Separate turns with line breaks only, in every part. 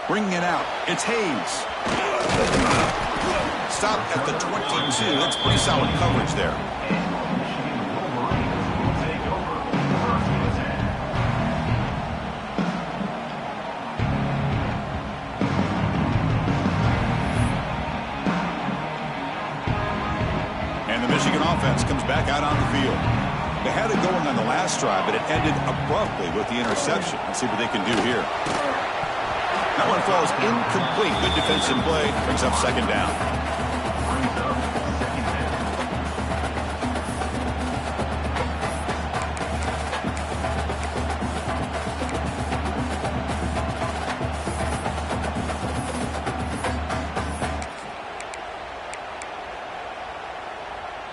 Bringing it out, it's Hayes. Stop at the 22. That's pretty solid coverage there. And the Michigan offense comes back out on the field. They had it going on the last drive, but it ended abruptly with the interception. Let's see what they can do here. That one falls incomplete. Good defensive play. Brings up second down.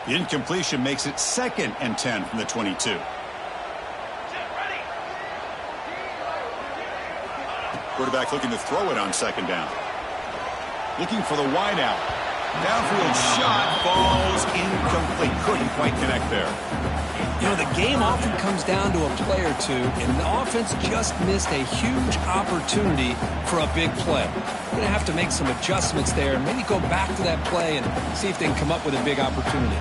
The incompletion makes it 2nd and 10 from the 22. Quarterback looking to throw it on second down. Looking for the wide out. Downfield shot falls incomplete. Couldn't quite connect there.
You know, the game often comes down to a play or two, and the offense just missed a huge opportunity for a big play. They're going to have to make some adjustments there and maybe go back to that play and see if they can come up with a big opportunity.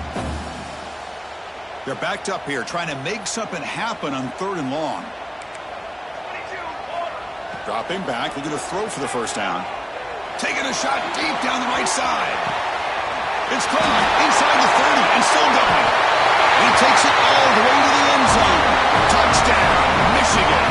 They're backed up here trying to make something happen on 3rd and long. Dropping back, looking to throw for the first down. Taking a shot deep down the right side. It's caught inside the 30 and still going. He takes it all the way to the end zone. Touchdown, Michigan.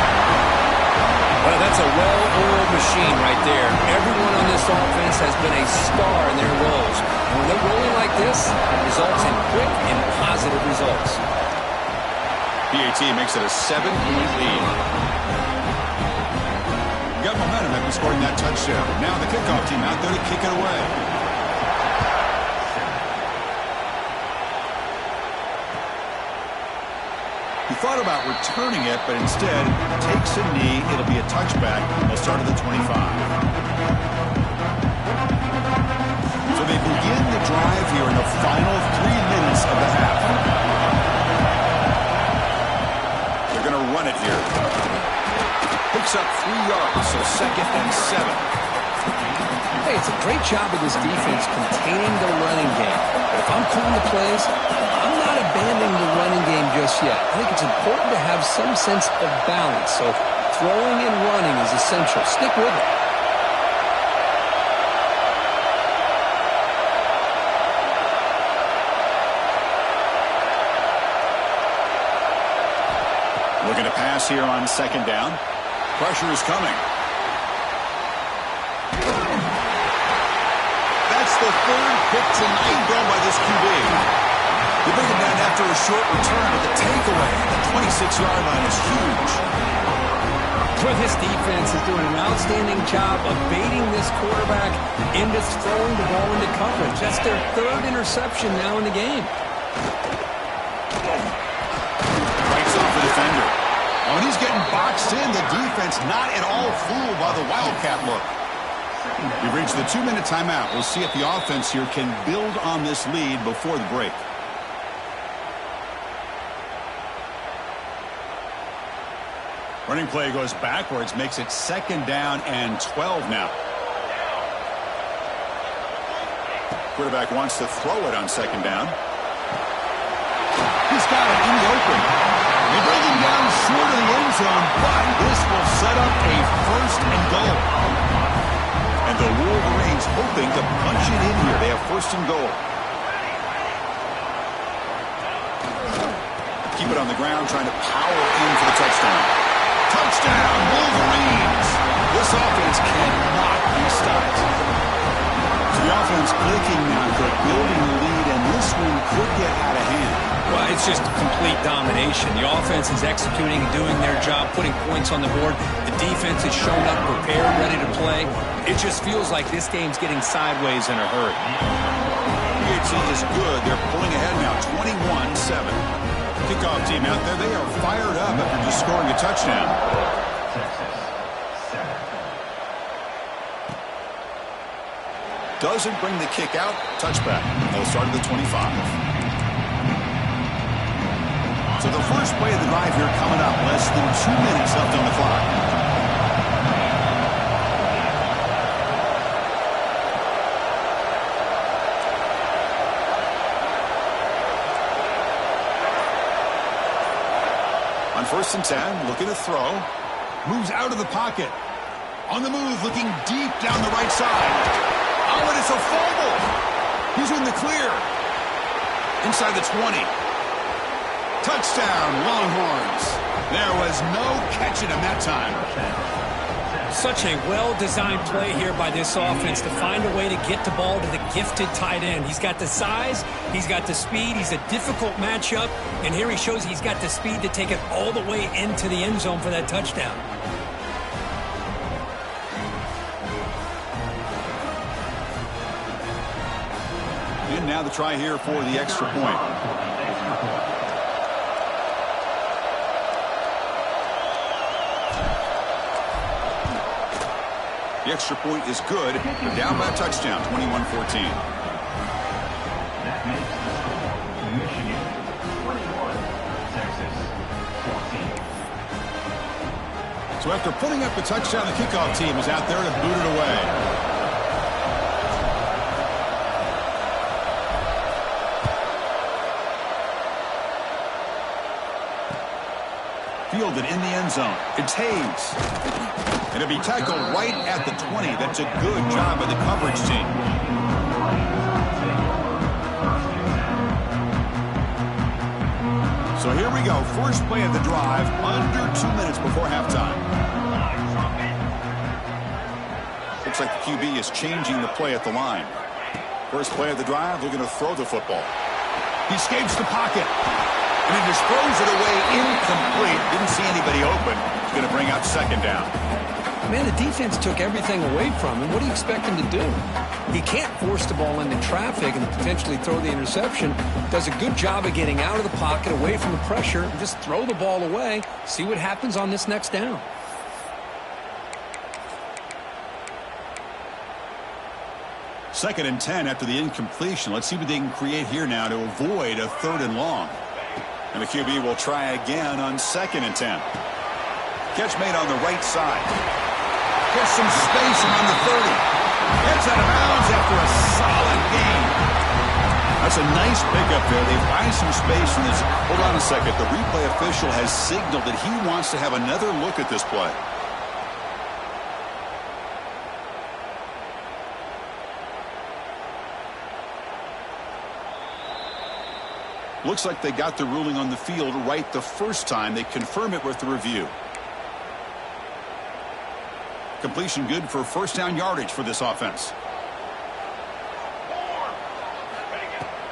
Well, that's a well-oiled machine right there. Everyone on this offense has been a star in their roles. And when they're rolling like this, it results in quick and positive results.
PAT makes it a 7-point lead. Got momentum after scoring that touchdown. Now the kickoff team out there to kick it away. He thought about returning it, but instead takes a knee. It'll be a touchback. They'll start at the 25. So they begin the drive here in the final 3 minutes of the half. They're going to run it here. Picks up 3 yards, so 2nd and 7.
Hey, it's a great job of this defense containing the running game. But if I'm calling the plays, I'm not abandoning the running game just yet. I think it's important to have some sense of balance. So throwing and running is essential. Stick with it.
Looking to pass here on 2nd down. Pressure is coming. That's the 3rd pick tonight thrown by this QB. They bring him down after a short return, but the takeaway at the 26-yard line is huge.
Well, this defense is doing an outstanding job of baiting this quarterback into throwing the ball into coverage. That's their 3rd interception now in the game.
Breaks off the defender. When he's getting boxed in, the defense not at all fooled by the Wildcat look. We've reached the 2-minute timeout. We'll see if the offense here can build on this lead before the break. Running play goes backwards, makes it 2nd down and 12 now. Quarterback wants to throw it on 2nd down. He's got it in the open. They bring him down short of the end zone, but this will set up a 1st and goal. And the Wolverines hoping to punch it in here. They have 1st and goal. Keep it on the ground, trying to power in for the touchdown. Touchdown, Wolverines! This offense cannot be stopped. So the offense clicking now, they're building the lead, and this one could get out of hand.
Well, it's just complete domination. The offense is executing and doing their job, putting points on the board. The defense is showing up prepared, ready to play. It just feels like this game's getting sideways in a hurry.
PAT is good. They're pulling ahead now, 21-7. Kickoff team out there, they are fired up after just scoring a touchdown. Doesn't bring the kick out. Touchback. They'll start at the 25. So the first play of the drive here coming up. Less than 2 minutes left on the clock. On 1st and 10, looking to throw. Moves out of the pocket. On the move, looking deep down the right side. Oh, and it's a fumble. He's in the clear. Inside the 20. Touchdown, Longhorns. There was no catching him that time.
Such a well-designed play here by this offense to find a way to get the ball to the gifted tight end. He's got the size, he's got the speed, he's a difficult matchup, and here he shows he's got the speed to take it all the way into the end zone for that touchdown.
And now the try here for the extra point. The extra point is good. They're down by a touchdown, 21-14. So after putting up a touchdown, the kickoff team is out there to boot it away. Fielded in the end zone. It's Hayes. And it'll be tackled right at the 20. That's a good job by the coverage team. So here we go. First play of the drive, under 2 minutes before halftime. Looks like the QB is changing the play at the line. First play of the drive, they're going to throw the football. He escapes the pocket. And he just throws it away incomplete. Didn't see anybody open. He's going to bring up 2nd down.
Man, the defense took everything away from him. What do you expect him to do? He can't force the ball into traffic and potentially throw the interception. Does a good job of getting out of the pocket, away from the pressure, and just throw the ball away. See what happens on this next down.
Second and 10 after the incompletion. Let's see what they can create here now to avoid a 3rd and long. And the QB will try again on 2nd and 10. Catch made on the right side. Gets some space around the 30. Gets out of bounds after a solid gain. That's a nice pickup there. They find some space in this. Hold on a second. The replay official has signaled that he wants to have another look at this play. Looks like they got the ruling on the field right the first time. They confirm it with the review. Completion good for 1st down yardage for this offense.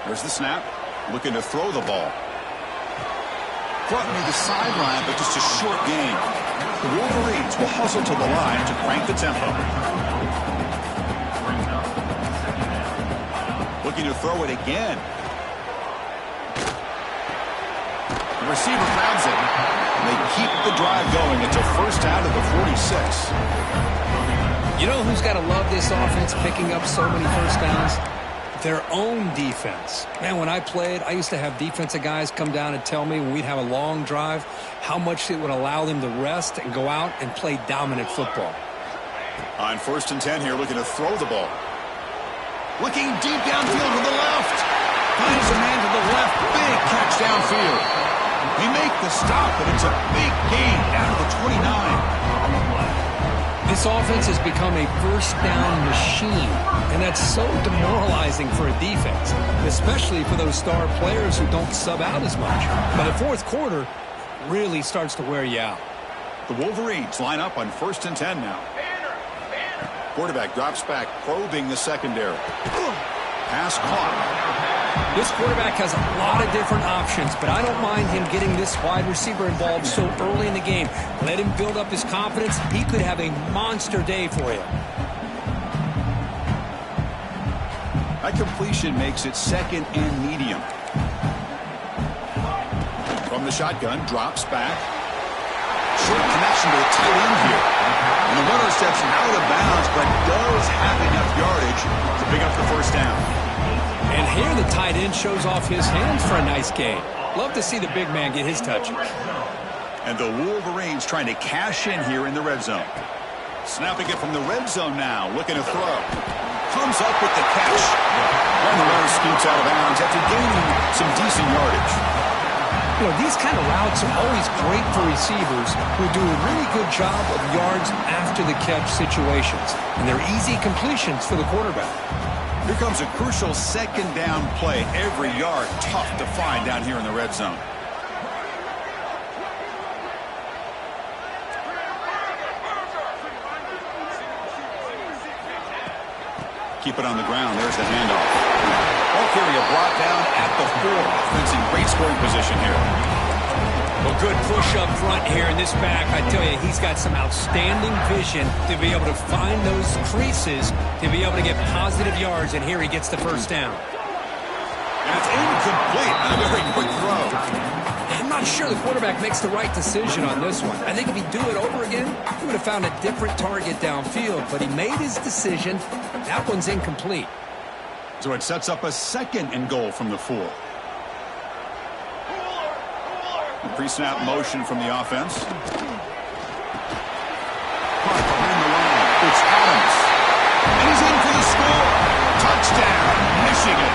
There's the snap. Looking to throw the ball. Caught near the sideline, but just a short gain. The Wolverines will hustle to the line to crank the tempo. Looking to throw it again. The receiver grabs it. And they keep the drive going. It's a 1st down to the 46.
You know who's got to love this offense picking up so many 1st downs? Their own defense. Man, when I played, I used to have defensive guys come down and tell me when we'd have a long drive how much it would allow them to rest and go out and play dominant football.
On 1st and 10 here, looking to throw the ball. Looking deep downfield to the left. Finds a man to the left. Big catch downfield. They make the stop, but it's a big gain down to the 29.
This offense has become a 1st down machine, and that's so demoralizing for a defense, especially for those star players who don't sub out as much. By the 4th quarter, really starts to wear you out.
The Wolverines line up on 1st and 10 now. Quarterback drops back, probing the secondary. Pass caught.
This quarterback has a lot of different options, but I don't mind him getting this wide receiver involved so early in the game. Let him build up his confidence. He could have a monster day for you.
That completion makes it 2nd and medium. From the shotgun, drops back. Short connection to the tight end here. And the runner steps out of bounds, but does have enough yardage to pick up the 1st down.
And here the tight end shows off his hands for a nice gain. Love to see the big man get his touches.
And the Wolverines trying to cash in here in the red zone. Snapping it from the red zone now, looking to throw. Comes up with the catch. And the runner scoots out of bounds after gaining some decent yardage.
You know, these kind of routes are always great for receivers who do a really good job of yards after the catch situations. And they're easy completions for the quarterback.
Here comes a crucial second down play. Every yard tough to find down here in the red zone. Keep it on the ground. There's the handoff. Ball carrier brought down at the 4. Offense in great scoring position here.
Well, good push up front here in this back. I tell you, he's got some outstanding vision to be able to find those creases, to be able to get positive yards, and here he gets the first down.
And it's incomplete. A very quick throw.
I'm not sure the quarterback makes the right decision on this one. I think if he'd do it over again, he would have found a different target downfield, but he made his decision. That one's incomplete.
So it sets up a 2nd and goal from the 4. Pre-snap motion from the offense. Caught behind the line. It's Adams. And he's in for the score. Touchdown, Michigan.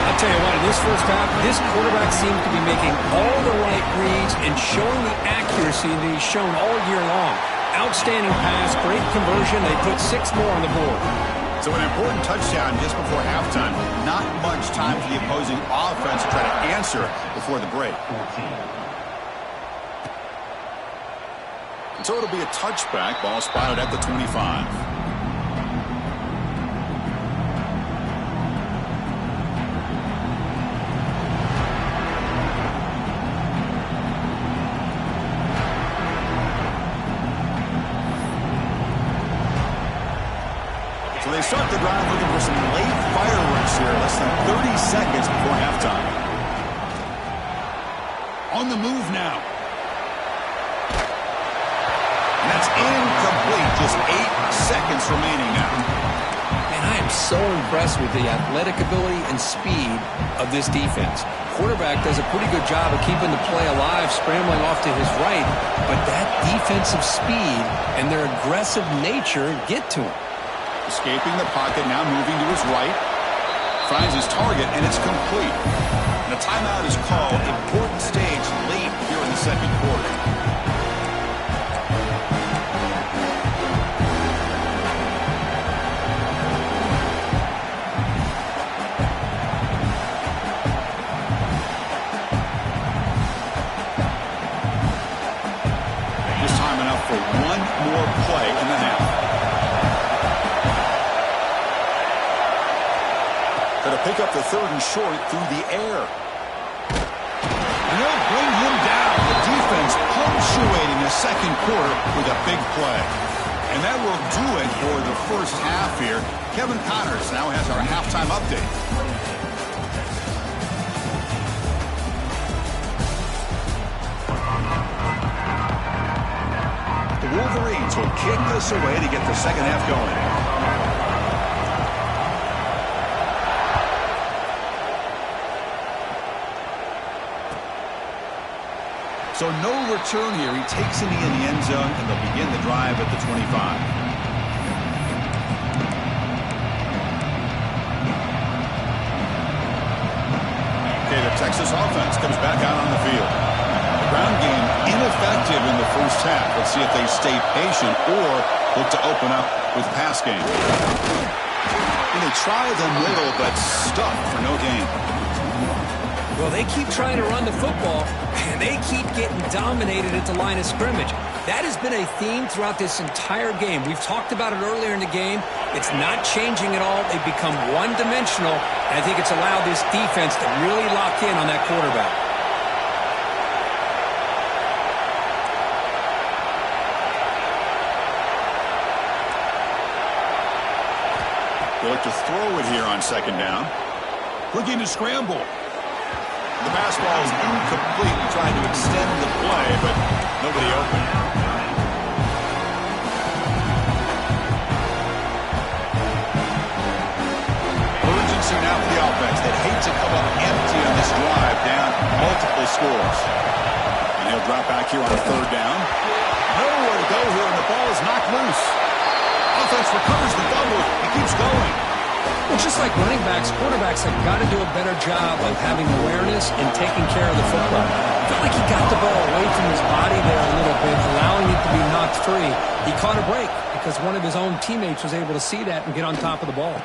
I'll tell you what, in this first half, this quarterback seems to be making all the right reads and showing the accuracy that he's shown all year long. Outstanding pass, great conversion. They put 6 more on the board.
So an important touchdown just before halftime. Not much time for the opposing offense to try to answer before the break. So it'll be a touchback. Ball spotted at the 25. So they start the drive looking for some late fireworks here. Less than 30 seconds before halftime. On the move now. And that's incomplete. Just 8 seconds remaining now.
And I am so impressed with the athletic ability and speed of this defense. Quarterback does a pretty good job of keeping the play alive, scrambling off to his right, but that defensive speed and their aggressive nature get to him.
Escaping the pocket, now moving to his right. Finds his target, and it's complete. And a timeout is called. Important stage late here in the second quarter. Just time enough for one more play in the half. Going to pick up the 3rd and short through the air. And they'll bring him down. The defense punctuating the second quarter with a big play. And that will do it for the first half here. Kevin Connors now has our halftime update. The Wolverines will kick this away to get the second half going. So no return here. He takes it in the end zone, and they'll begin the drive at the 25. Okay, the Texas offense comes back out on the field. The ground game ineffective in the first half. Let's see if they stay patient or look to open up with pass game. And they try the middle, but stuffed for no gain.
Well, they keep trying to run the football, and they keep getting dominated at the line of scrimmage. That has been a theme throughout this entire game. We've talked about it earlier in the game. It's not changing at all. They've become one-dimensional, and I think it's allowed this defense to really lock in on that quarterback.
They look to throw it here on second down. Looking to scramble. The pass ball is incomplete. He tried to extend the play, but nobody open. Urgency now for the offense. They'd hate to come up empty on this drive, down multiple scores. And he'll drop back here on 3rd down. Nowhere to go here, and the ball is knocked loose. Offense recovers the fumble and keeps going.
Well, just like running backs, quarterbacks have got to do a better job of having awareness and taking care of the football.
Felt like he got the ball away from his body there a little bit, allowing it to be knocked free. He caught a break because one of his own teammates was able to see that and get on top of the ball.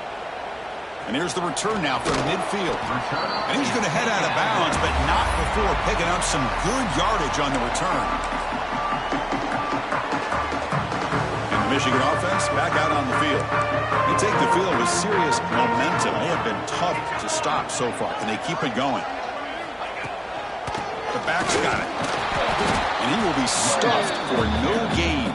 And here's the return now from midfield. And he's going to head out of bounds, but not before picking up some good yardage on the return. And the Michigan offense back out on the field. They take the field with serious momentum. They have been tough to stop so far. Can they keep it going? The back's got it. And he will be stuffed for no gain.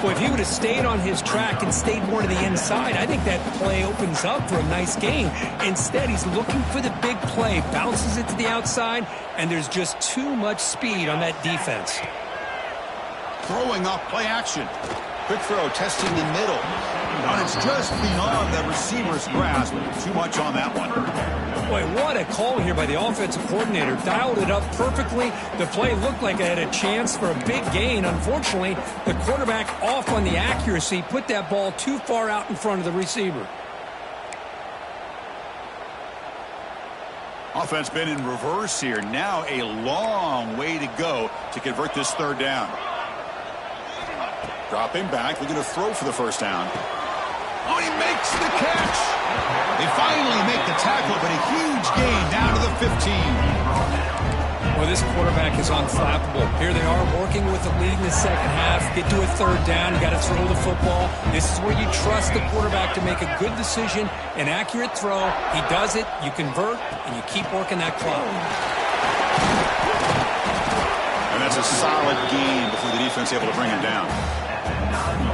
Well, if he would have stayed on his track and stayed more to the inside, I think that play opens up for a nice gain. Instead, he's looking for the big play, bounces it to the outside, and there's just too much speed on that defense.
Throwing off play action. Quick throw, testing the middle. And it's just beyond the receiver's grasp. Too much on that one.
Boy, what a call here by the offensive coordinator. Dialed it up perfectly. The play looked like it had a chance for a big gain. Unfortunately, the quarterback off on the accuracy, put that ball too far out in front of the receiver.
Offense been in reverse here. Now a long way to go to convert this third down. Dropping back, looking to throw for the first down. Oh, he makes the catch. They finally make the tackle, but a huge gain down to the 15.
Well, this quarterback is unflappable. Here they are working with the lead in the second half. Get to a third down. You got to throw the football. This is where you trust the quarterback to make a good decision, an accurate throw. He does it. You convert, and you keep working that clock.
And that's a solid gain before the defense able to bring him down.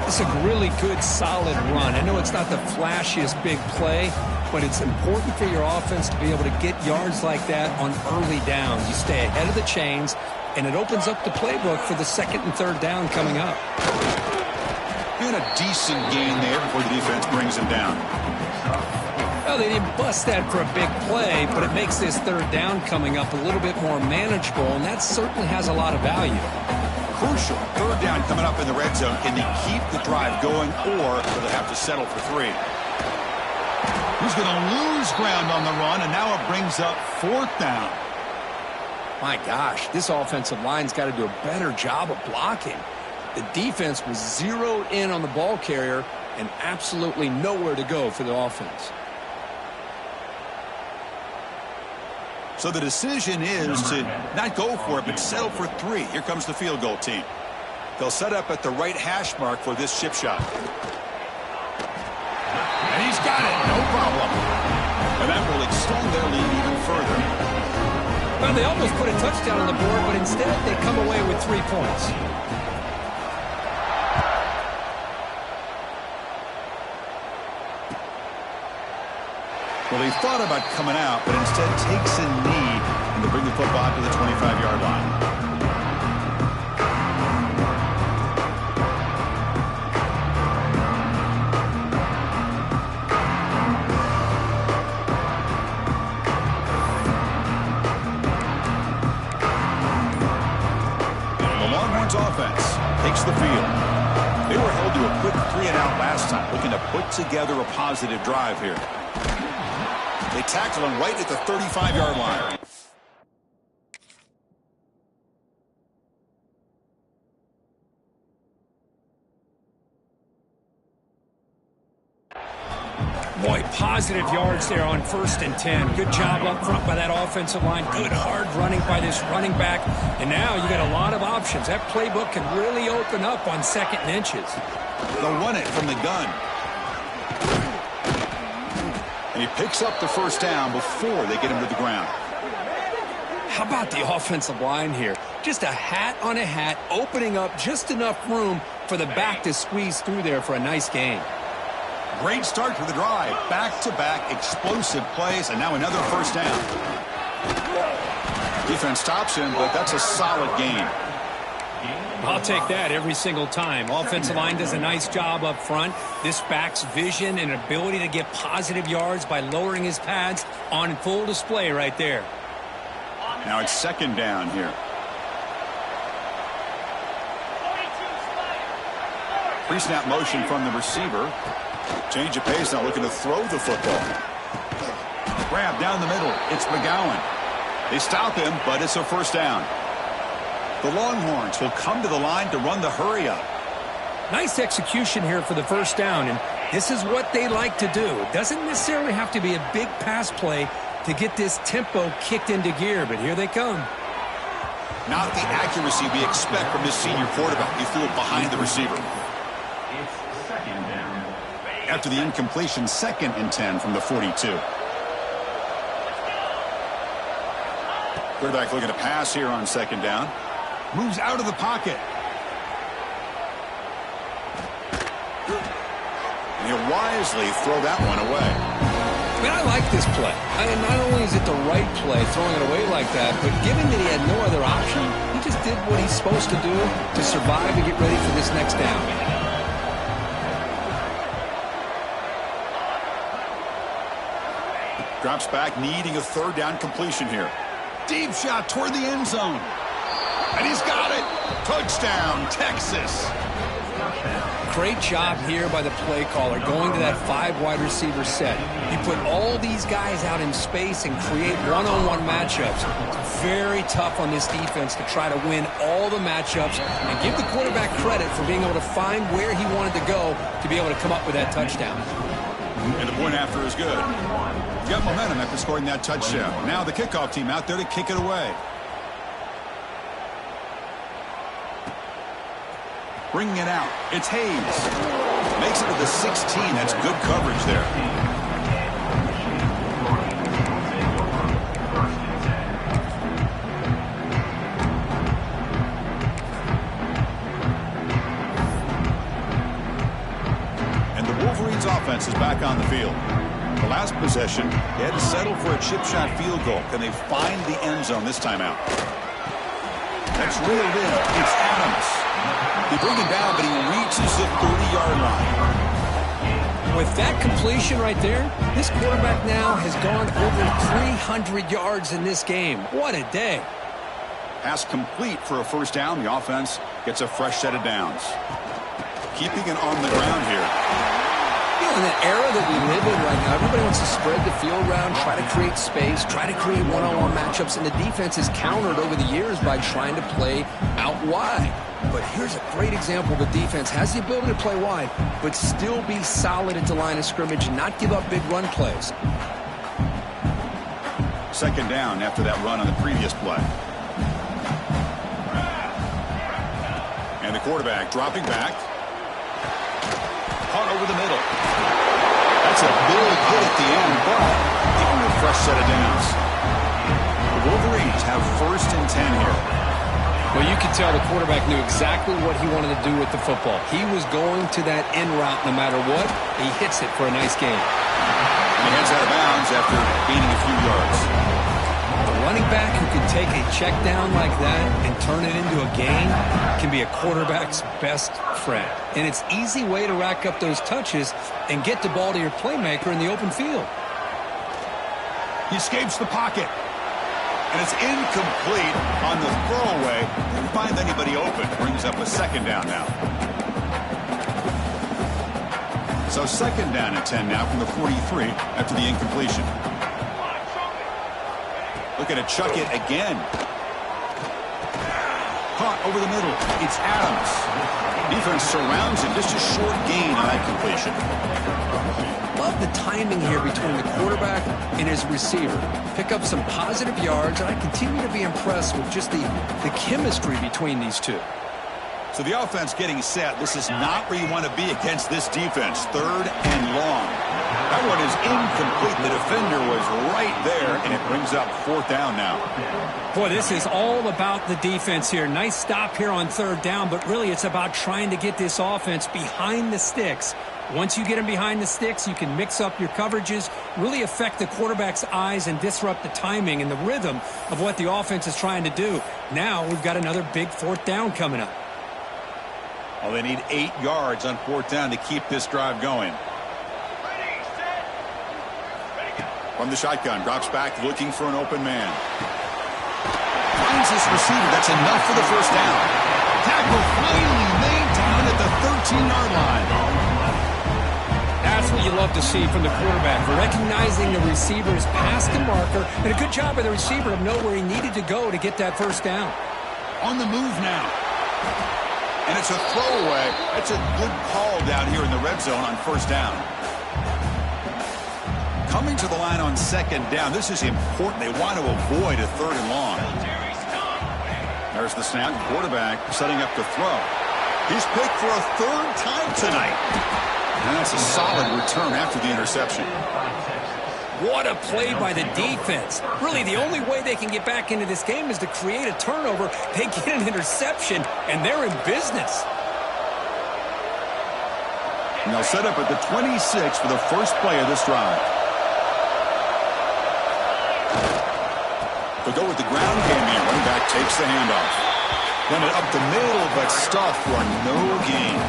It's a really good, solid run. I know it's not the flashiest big play, but it's important for your offense to be able to get yards like that on early downs. You stay ahead of the chains, and it opens up the playbook for the second and third down coming up.
And a decent gain there before the defense brings him down.
Well, they didn't bust that for a big play, but it makes this third down coming up a little bit more manageable, and that certainly has a lot of value.
Crucial. Third down coming up in the red zone. Can they keep the drive going, or will they have to settle for 3? He's going to lose ground on the run, and now it brings up fourth down.
My gosh, this offensive line's got to do a better job of blocking. The defense was zeroed in on the ball carrier and absolutely nowhere to go for the offense.
So the decision is to not go for it, but settle for 3. Here comes the field goal team. They'll set up at the right hash mark for this chip shot. And he's got it, no problem. And that will extend their lead even further.
Well, they almost put a touchdown on the board, but instead they come away with 3 points.
Well, he thought about coming out, but instead takes a knee and to bring the football to the 25-yard line. The Longhorns offense takes the field. They were held to a quick 3-and-out last time, looking to put together a positive drive here. They tackle him right at the 35-yard line.
Boy, positive yards there on 1st and 10. Good job up front by that offensive line. Good hard running by this running back. And now you got a lot of options. That playbook can really open up on 2nd and inches.
They'll run it from the gun. And he picks up the first down before they get him to the ground.
How about the offensive line here? Just a hat on a hat, opening up just enough room for the back to squeeze through there for a nice gain.
Great start to the drive. Back-to-back explosive plays, and now another first down. Defense stops him, but that's a solid gain.
I'll take that every single time. Offensive line does a nice job up front. This back's vision and ability to get positive yards by lowering his pads on full display right there.
Now it's 2nd down here. Pre-snap motion from the receiver. Change of pace, now looking to throw the football. Grab down the middle. It's McGowan. They stop him, but it's a first down. The Longhorns will come to the line to run the hurry up.
Nice execution here for the first down, and this is what they like to do. It doesn't necessarily have to be a big pass play to get this tempo kicked into gear, but here they come.
Not the accuracy we expect from this senior quarterback. He threw it behind the receiver. After the incompletion, 2nd and 10 from the 42. Quarterback looking to pass here on 2nd down. Moves out of the pocket. And he'll wisely throw that one away.
I mean, I like this play. I mean, not only is it the right play, throwing it away like that, but given that he had no other option, he just did what he's supposed to do to survive and get ready for this next down.
Drops back, needing a 3rd down completion here. Deep shot toward the end zone. And he's got it. Touchdown, Texas.
Great job here by the play caller, going to that 5 wide receiver set. You put all these guys out in space and create one-on-one matchups. It's very tough on this defense to try to win all the matchups and give the quarterback credit for being able to find where he wanted to go to be able to come up with that touchdown.
And the point after is good. You got momentum after scoring that touchdown. Now the kickoff team out there to kick it away. Bringing it out. It's Hayes. Makes it to the 16. That's good coverage there. And the Wolverines offense is back on the field. The last possession, they had to settle for a chip shot field goal. Can they find the end zone this time out? That's reeled in. It's Adams. He brings him down, but he reaches the 30-yard line.
With that completion right there, this quarterback now has gone over 300 yards in this game. What a day.
Pass complete for a first down. The offense gets a fresh set of downs. Keeping it on the ground here.
You know, in the era that we live in right now, everybody wants to spread the field around, try to create space, try to create one-on-one matchups, and the defense is countered over the years by trying to play out wide. But here's a great example. The defense has the ability to play wide, but still be solid at the line of scrimmage and not give up big run plays.
2nd down after that run on the previous play. And the quarterback dropping back. Caught over the middle. That's a big hit at the end, but even a fresh set of downs. The Wolverines have 1st and 10 here.
Well, you can tell the quarterback knew exactly what he wanted to do with the football. He was going to that end route no matter what. He hits it for a nice gain.
And he heads out of bounds after gaining a few yards.
A running back who can take a check down like that and turn it into a gain can be a quarterback's best friend. And it's an easy way to rack up those touches and get the ball to your playmaker in the open field.
He escapes the pocket. And it's incomplete on the throwaway. Didn't find anybody open. Brings up a 2nd down now. So 2nd down and 10 now from the 43 after the incompletion. Looking to chuck it again. Caught over the middle. It's Adams. Defense surrounds him. Just a short gain on that completion.
Love the timing here between the quarterback and his receiver. Pick up some positive yards, and I continue to be impressed with just the chemistry between these two.
So the offense getting set. This is not where you want to be against this defense. 3rd and long. That one is incomplete. The defender was right there, and it brings up 4th down now.
Boy, this is all about the defense here. Nice stop here on 3rd down, but really it's about trying to get this offense behind the sticks. Once you get them behind the sticks, you can mix up your coverages, really affect the quarterback's eyes and disrupt the timing and the rhythm of what the offense is trying to do. Now we've got another big 4th down coming up.
Well, they need 8 yards on 4th down to keep this drive going. From the shotgun, drops back, looking for an open man. Finds his receiver. That's enough for the first down. Tackle finally made down at the 13-yard line.
That's what you love to see from the quarterback. Recognizing the receiver's past the marker, and a good job by the receiver to know where he needed to go to get that first down.
On the move now. And it's a throwaway. That's a good call down here in the red zone on first down. Coming to the line on second down. This is important. They want to avoid a third and long. There's the snap. Quarterback setting up to throw. He's picked for a third time tonight. And that's a solid return after the interception.
What a play by the defense. Really, the only way they can get back into this game is to create a turnover. They get an interception, and they're in business.
And they'll set up at the 26 for the first play of this drive. They'll go with the ground game here. Running back takes the handoff. Run it up the middle, but stuffed for no gain.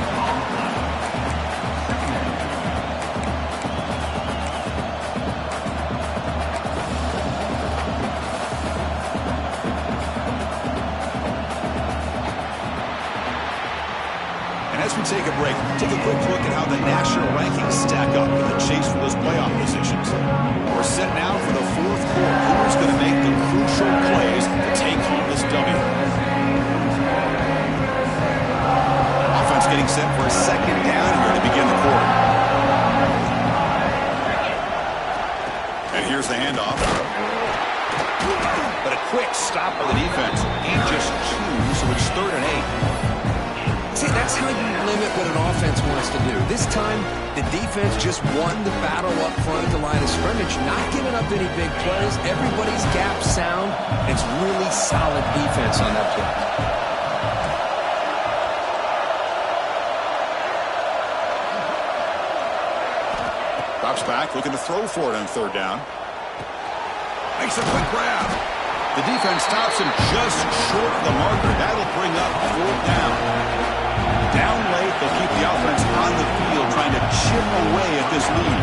As we take a break, take a quick look at how the national rankings stack up in the chase for those playoff positions. We're set now for the fourth quarter. Who's going to make the crucial plays to take home this W? Offense getting set for a second down here to begin the quarter. And here's the handoff. But a quick stop by the defense. And just two, so it's 3rd and 8.
See, that's how you limit what an offense wants to do. This time, the defense just won the battle up front at the line of scrimmage, not giving up any big plays. Everybody's gap sound. It's really solid defense on that play.
Drops back, looking to throw for it on 3rd down. Makes a quick grab. The defense stops him just short of the marker. That'll bring up 4th down. Down late, they'll keep the offense on the field trying to chip away at this lead.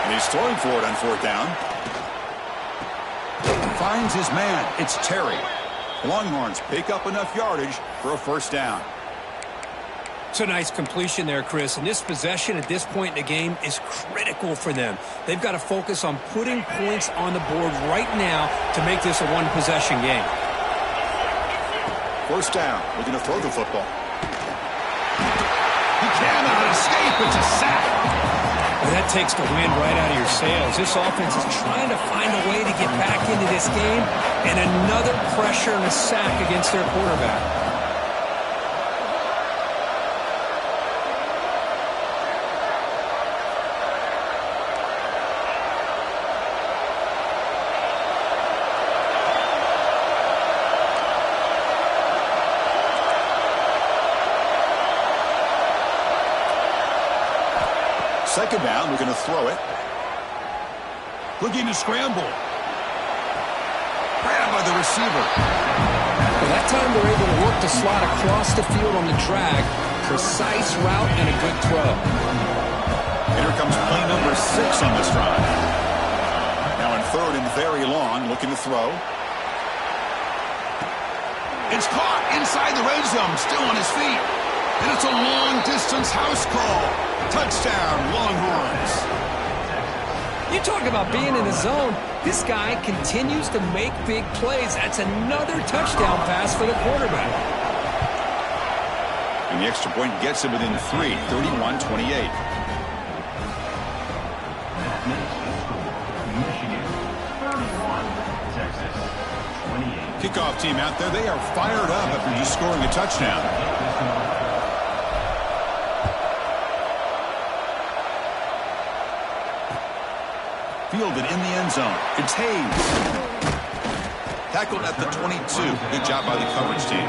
And he's throwing for it on 4th down. Finds his man. It's Terry. The Longhorns pick up enough yardage for a first down.
It's a nice completion there, Chris. And this possession at this point in the game is critical for them. They've got to focus on putting points on the board right now to make this a one-possession game.
First down. We're going to throw the football. He cannot escape. It's a sack.
Well, that takes the wind right out of your sails. This offense is trying to find a way to get back into this game, and another pressure and a sack against their quarterback.
Second down, we're going to throw it. Looking to scramble. Grabbed by the receiver.
Well, that time they're able to work the slot across the field on the drag. Precise route and a good throw.
And here comes play number 6 on this drive. Now in 3rd and very long, looking to throw. It's caught inside the red zone, still on his feet. And it's a long-distance house call. Touchdown, Longhorns.
You talk about being in the zone. This guy continues to make big plays. That's another touchdown pass for the quarterback.
And the extra point gets him within 3, 31-28. Kickoff team out there, they are fired up after just scoring a touchdown. Fielded in the end zone. It's Hayes. Tackled at the 22. Good job by the coverage team.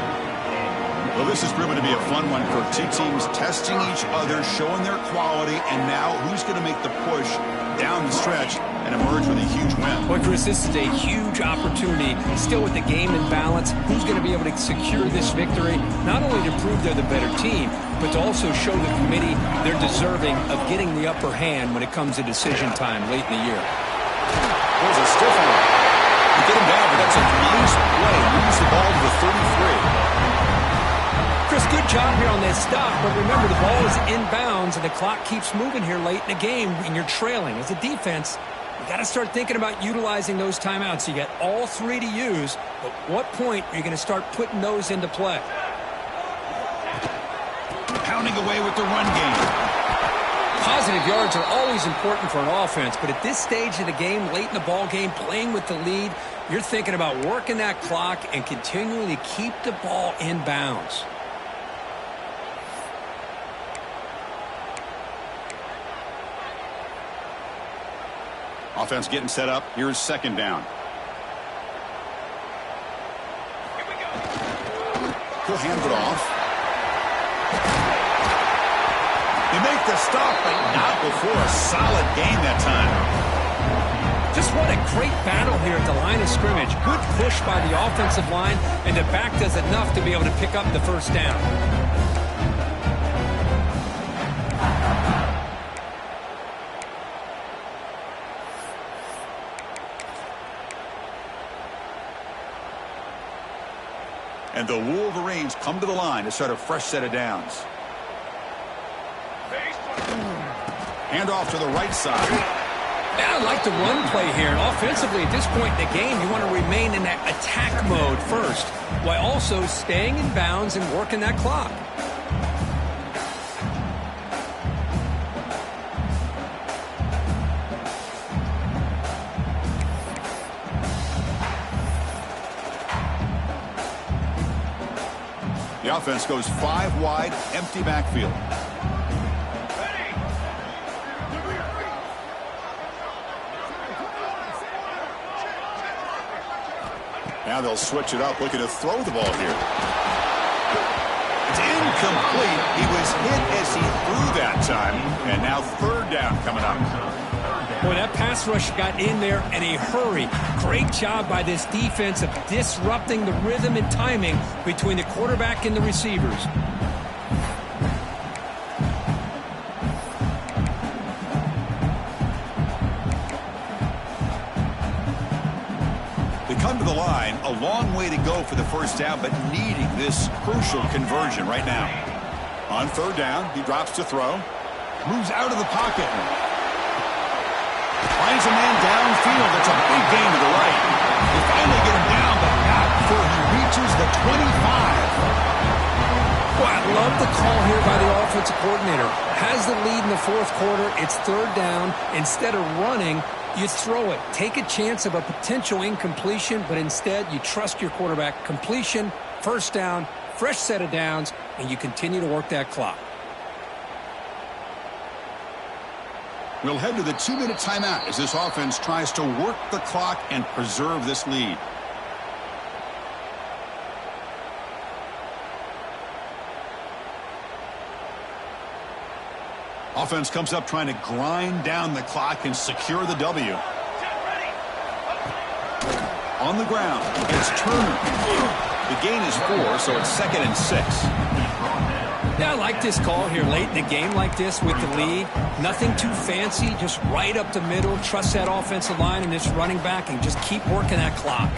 Well, this has proven to be a fun one for two teams testing each other, showing their quality, and now who's going to make the push down the stretch and emerge with a huge win.
Boy, Chris, this is a huge opportunity. Still with the game in balance, who's going to be able to secure this victory? Not only to prove they're the better team, but to also show the committee they're deserving of getting the upper hand when it comes to decision time late in the year.
There's a stiff one. You get him down, but that's a nice play. Moves the ball to the 33.
Chris, good job here on that stop, but remember the ball is inbounds and the clock keeps moving here late in the game and you're trailing. As a defense, you got to start thinking about utilizing those timeouts. You got all three to use, but what point are you going to start putting those into play?
Pounding away with the run game.
Positive yards are always important for an offense, but at this stage of the game, late in the ball game, playing with the lead, you're thinking about working that clock and continuing to keep the ball in bounds.
Offense getting set up. Here's second down. He'll hand it off. They make the stop, but not before a solid gain that time.
Just what a great battle here at the line of scrimmage. Good push by the offensive line, and the back does enough to be able to pick up the first down.
And the Wolverines come to the line to start a fresh set of downs. Hand off to the right side.
Yeah, I like the run play here. And offensively, at this point in the game, you want to remain in that attack mode first, while also staying in bounds and working that clock.
The offense goes 5 wide, empty backfield. Now they'll switch it up, looking to throw the ball here. It's incomplete. He was hit as he threw that time. And now third down coming up.
Boy, that pass rush got in there in a hurry. Great job by this defense of disrupting the rhythm and timing between the quarterback and the receivers.
They come to the line, a long way to go for the first down, but needing this crucial conversion right now. On third down, he drops to throw. Moves out of the pocket. Finds a man downfield. That's a big gain to the right. They finally get him down, but not before he reaches the 25.
Well, I love the call here by the offensive coordinator. Has the lead in the fourth quarter. It's third down. Instead of running, you throw it. Take a chance of a potential incompletion, but instead you trust your quarterback. Completion, first down, fresh set of downs, and you continue to work that clock.
We'll head to the 2-minute timeout as this offense tries to work the clock and preserve this lead. Offense comes up trying to grind down the clock and secure the W. On the ground, it's Turner. The gain is 4, so it's 2nd and 6.
Yeah, I like this call here late in the game like this with the lead. Nothing too fancy, just right up the middle. Trust that offensive line and this running back and just keep working that clock.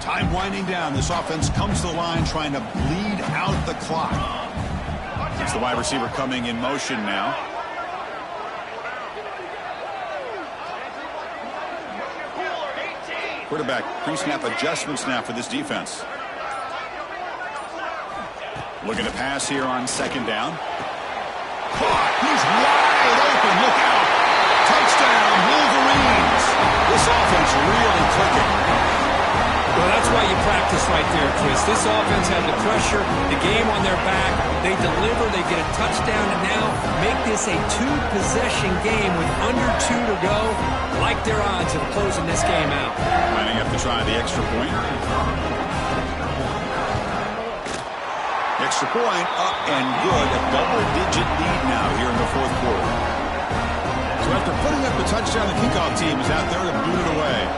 Time winding down. This offense comes to the line trying to bleed out the clock. It's the wide receiver coming in motion now. Quarterback pre-snap adjustments now for this defense. Looking to pass here on second down. Caught. He's wide open. Look out. Touchdown, Wolverines. This offense really clicking.
Well, that's why you practice right there, Chris. This offense had the pressure, the game on their back. They deliver, they get a touchdown, and now make this a 2-possession game with under 2 to go. Like their odds of closing this game out.
Lining up to try the extra point. Extra extra point, up and good. A double-digit lead now here in the fourth quarter. So after putting up the touchdown, the kickoff team is out there to boot it away.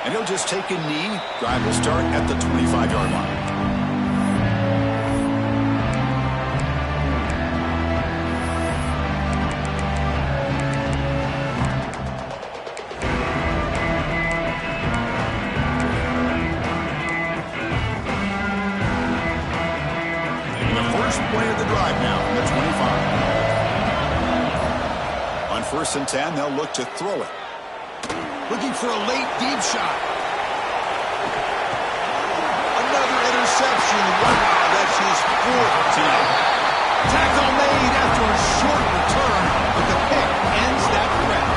And he'll just take a knee. Drive will start at the 25-yard line. And the first play of the drive now from the 25. On 1st and 10, they'll look to throw it. Looking for a late deep shot. Another interception. Wow, that's his 4th tonight. Tackle made after a short return, but the pick ends that threat.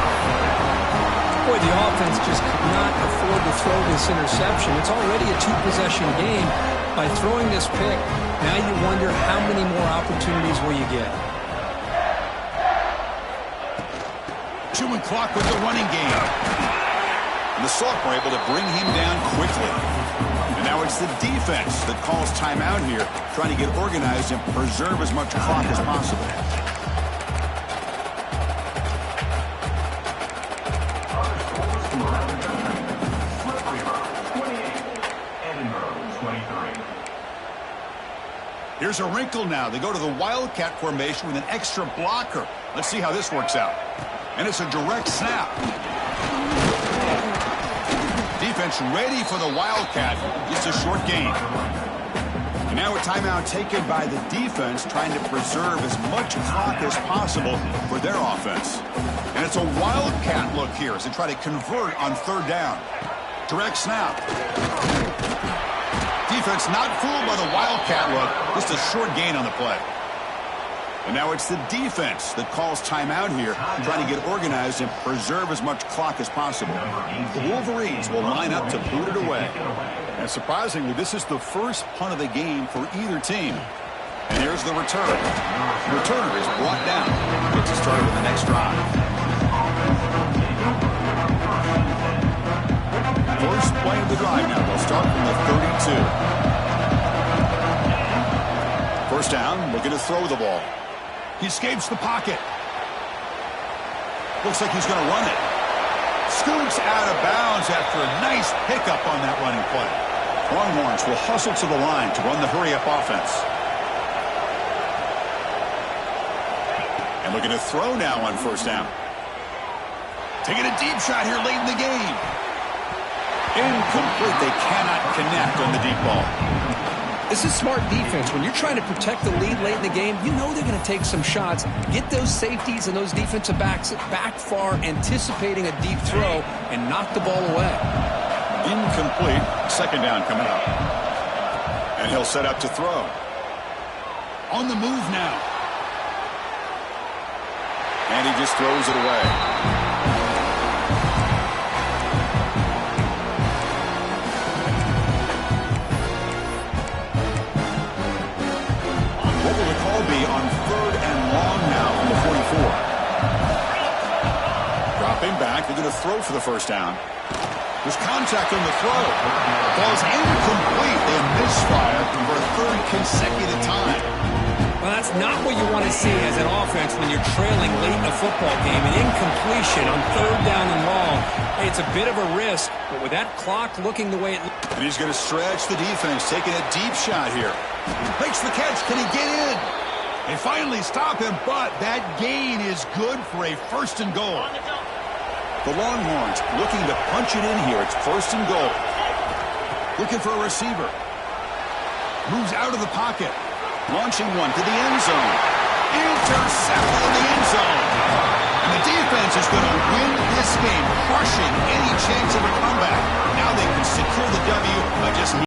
Boy, the offense just could not afford to throw this interception. It's already a 2-possession game. By throwing this pick, now you wonder how many more opportunities will you get.
Chewing clock with the running game. And the Sox were able to bring him down quickly. And now it's the defense that calls timeout here, trying to get organized and preserve as much clock as possible. Here's a wrinkle now. They go to the Wildcat formation with an extra blocker. Let's see how this works out. And it's a direct snap. Defense ready for the Wildcat. Just a short gain. And now a timeout taken by the defense, trying to preserve as much clock as possible for their offense. And it's a Wildcat look here as they try to convert on 3rd down. Direct snap. Defense not fooled by the Wildcat look. Just a short gain on the play. And now it's the defense that calls timeout here, trying to get organized and preserve as much clock as possible. The Wolverines will line up to boot it away. And surprisingly, this is the first punt of the game for either team. And here's the return. The returner is brought down. Gets us started with the next drive. First play of the drive now. They'll start from the 32. First down, looking to throw the ball. He escapes the pocket. Looks like he's going to run it. Scoots out of bounds after a nice pickup on that running play. Longhorns will hustle to the line to run the hurry-up offense. And looking to throw now on 1st down. Taking a deep shot here late in the game. Incomplete. They cannot connect on the deep ball.
This is smart defense. When you're trying to protect the lead late in the game, you know they're going to take some shots. Get those safeties and those defensive backs back far, anticipating a deep throw, and knock the ball away.
Incomplete. 2nd down coming up. And he'll set up to throw. On the move now. And he just throws it away. Be on 3rd and long now from the 44. Dropping back. They're going to throw for the 1st down. There's contact on the throw. Ball's incomplete. They misfire for a 3rd consecutive time.
Well, that's not what you want to see as an offense when you're trailing late in a football game. An incompletion on 3rd down and long. Hey, it's a bit of a risk, but with that clock looking the way it looks.
And he's going to stretch the defense, taking a deep shot here. Makes the catch. Can he get in? They finally stop him, but that gain is good for a 1st and goal. The Longhorns looking to punch it in here. It's 1st and goal. Looking for a receiver. Moves out of the pocket. Launching one to the end zone. Intercepted in the